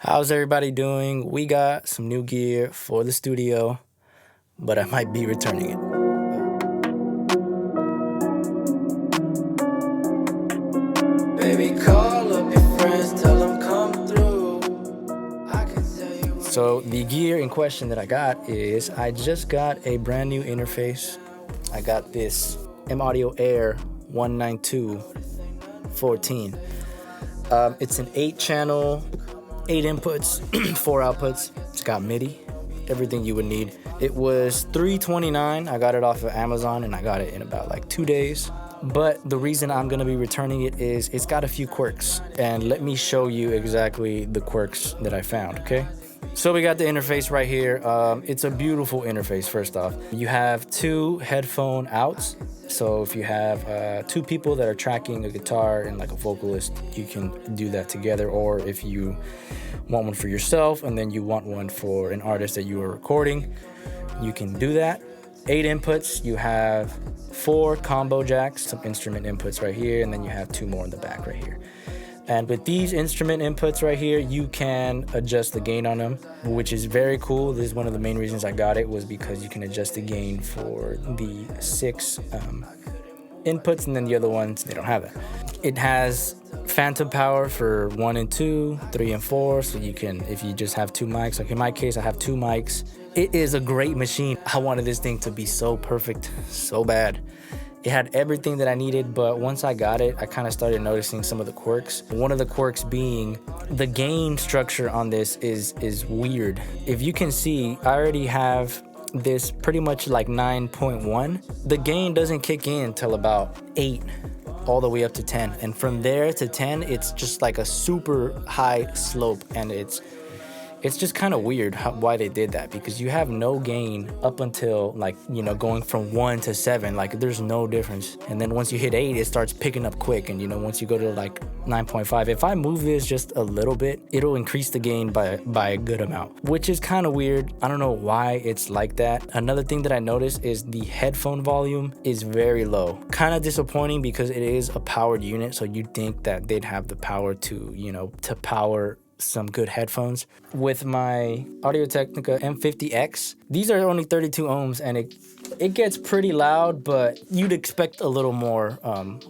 How's everybody doing? We got some new gear for the studio, but I might be returning it. Baby, call up your friends, tell them come through. So the gear in question that I got is, I just got a brand new interface. I got this M-Audio Air 19214. It's an 8-channel, 8 inputs, 4 outputs. It's got MIDI, everything you would need. It was $329. I got it off of Amazon and I got it in about like 2 days. But the reason I'm gonna be returning it is it's got a few quirks, and let me show you exactly the quirks that I found, okay? So we got the interface right here. It's a beautiful interface. First off, you have 2 headphone outs. So if you have 2 people that are tracking a guitar and like a vocalist, you can do that together. Or if you want one for yourself and then you want one for an artist that you are recording, you can do that. 8 inputs. You have 4 combo jacks, some instrument inputs right here, and then you have 2 more in the back right here. And with these instrument inputs right here, you can adjust the gain on them, which is very cool. This is one of the main reasons I got it, was because you can adjust the gain for the 6 inputs, and then the other ones, they don't have that. It has phantom power for 1 and 2, 3 and 4, so you can, if you just have 2 mics, like in my case, I have 2 mics. It is a great machine. I wanted this thing to be so perfect, so bad. It had everything that I needed, but once I got it, I kind of started noticing some of the quirks. One of the quirks being the gain structure on this is weird. If you can see, I already have this pretty much like 9.1. The gain doesn't kick in till about 8, all the way up to 10. And from there to 10, it's just like a super high slope, and it's just kind of weird why they did that, because you have no gain up until, like, you know, going from 1 to 7, like there's no difference. And then once you hit 8, it starts picking up quick. And you know, once you go to like 9.5, if I move this just a little bit, it'll increase the gain by a good amount, which is kind of weird. I don't know why it's like that. Another thing that I noticed is the headphone volume is very low. Kind of disappointing, because it is a powered unit, so you'd think that they'd have the power to, you know, to power some good headphones. With my Audio-Technica M50X, these are only 32 ohms, and it gets pretty loud, but you'd expect a little more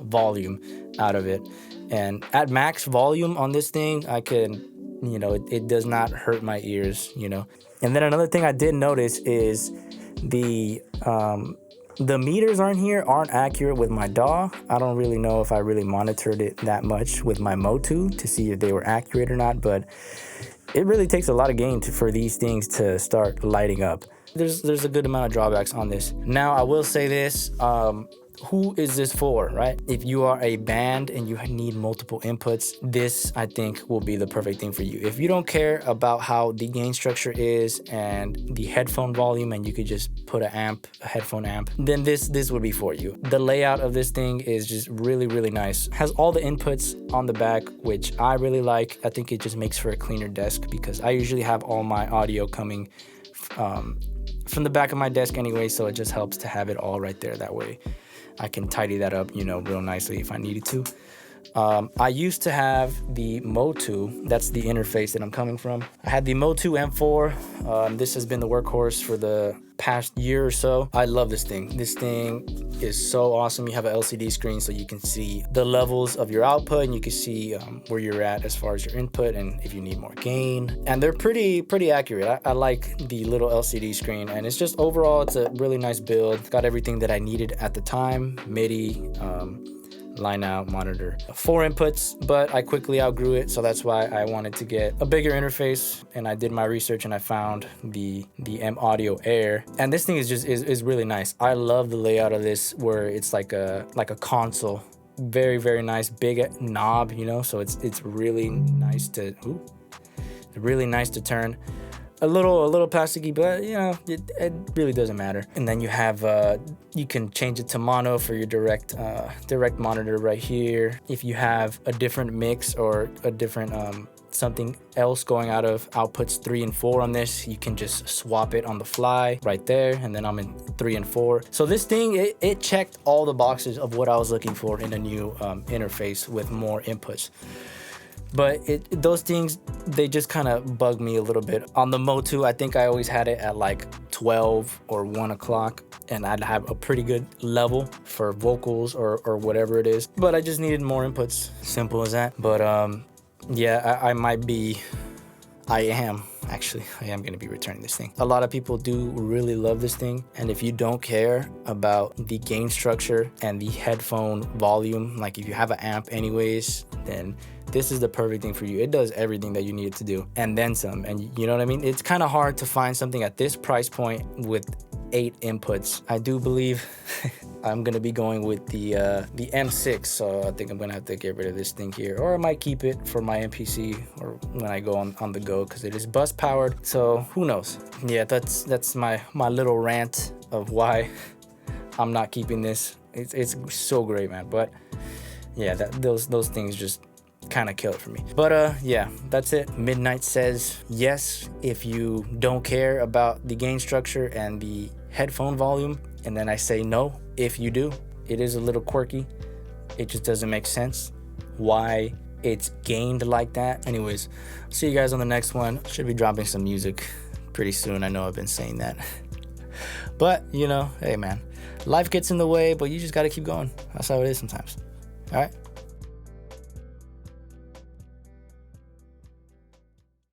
volume out of it. And at max volume on this thing, I can, you know, it does not hurt my ears, you know. And then another thing I did notice is the meters aren't accurate with my DAW. I don't really know if I really monitored it that much with my Motu to see if they were accurate or not, but it really takes a lot of gain for these things to start lighting up. There's a good amount of drawbacks on this. Now, I will say this, who is this for, right? If you are a band and you need multiple inputs, this, I think, will be the perfect thing for you. If you don't care about how the gain structure is and the headphone volume, and you could just put a headphone amp, then this would be for you. The layout of this thing is just really, really nice. Has all the inputs on the back, which I really like. I think it just makes for a cleaner desk, because I usually have all my audio coming from the back of my desk anyway, so it just helps to have it all right there. That way I can tidy that up, you know, real nicely if I needed to. I used to have the Motu. That's the interface that I'm coming from. I had the Motu M4. This has been the workhorse for the past year or so. I love this thing. This thing is so awesome. You have an LCD screen, so you can see the levels of your output, and you can see where you're at as far as your input, and if you need more gain. And they're pretty accurate. I like the little LCD screen, and it's just overall, it's a really nice build. Got everything that I needed at the time. MIDI, line out, monitor, 4 inputs, but I quickly outgrew it, so that's why I wanted to get a bigger interface. And I did my research and I found the M-Audio Air, and this thing is really nice. I love the layout of this, where it's like a console. Very, very nice, big knob, you know, so it's really nice to turn. A little plasticky, but you know, it really doesn't matter. And then you have you can change it to mono for your direct monitor right here. If you have a different mix or a different something else going out of outputs 3 and 4 on this, you can just swap it on the fly right there. And then I'm in 3 and 4. So this thing, it checked all the boxes of what I was looking for in a new interface with more inputs. But those things, they just kind of bug me a little bit. On the Motu, I think I always had it at like 12 or 1 o'clock, and I'd have a pretty good level for vocals or whatever it is. But I just needed more inputs, simple as that. But yeah, I am going to be returning this thing. A lot of people do really love this thing, and if you don't care about the gain structure and the headphone volume, like if you have an amp anyways, then this is the perfect thing for you. It does everything that you need it to do and then some. And you know what I mean? It's kind of hard to find something at this price point with 8 inputs. I do believe I'm gonna be going with the M6, so I think I'm gonna have to get rid of this thing here, or I might keep it for my MPC or when I go on the go, because it is bus powered. So who knows? Yeah, that's my little rant of why I'm not keeping this. It's so great, man. But yeah, those things just kind of kill it for me. But yeah, that's it. Midnight says yes if you don't care about the gain structure and the headphone volume, and then I say no if you do. It is a little quirky. It just doesn't make sense why it's gained like that. Anyways, see you guys on the next one. Should be dropping some music pretty soon. I know I've been saying that. But you know, hey man, life gets in the way, but you just got to keep going. That's how it is sometimes. All right.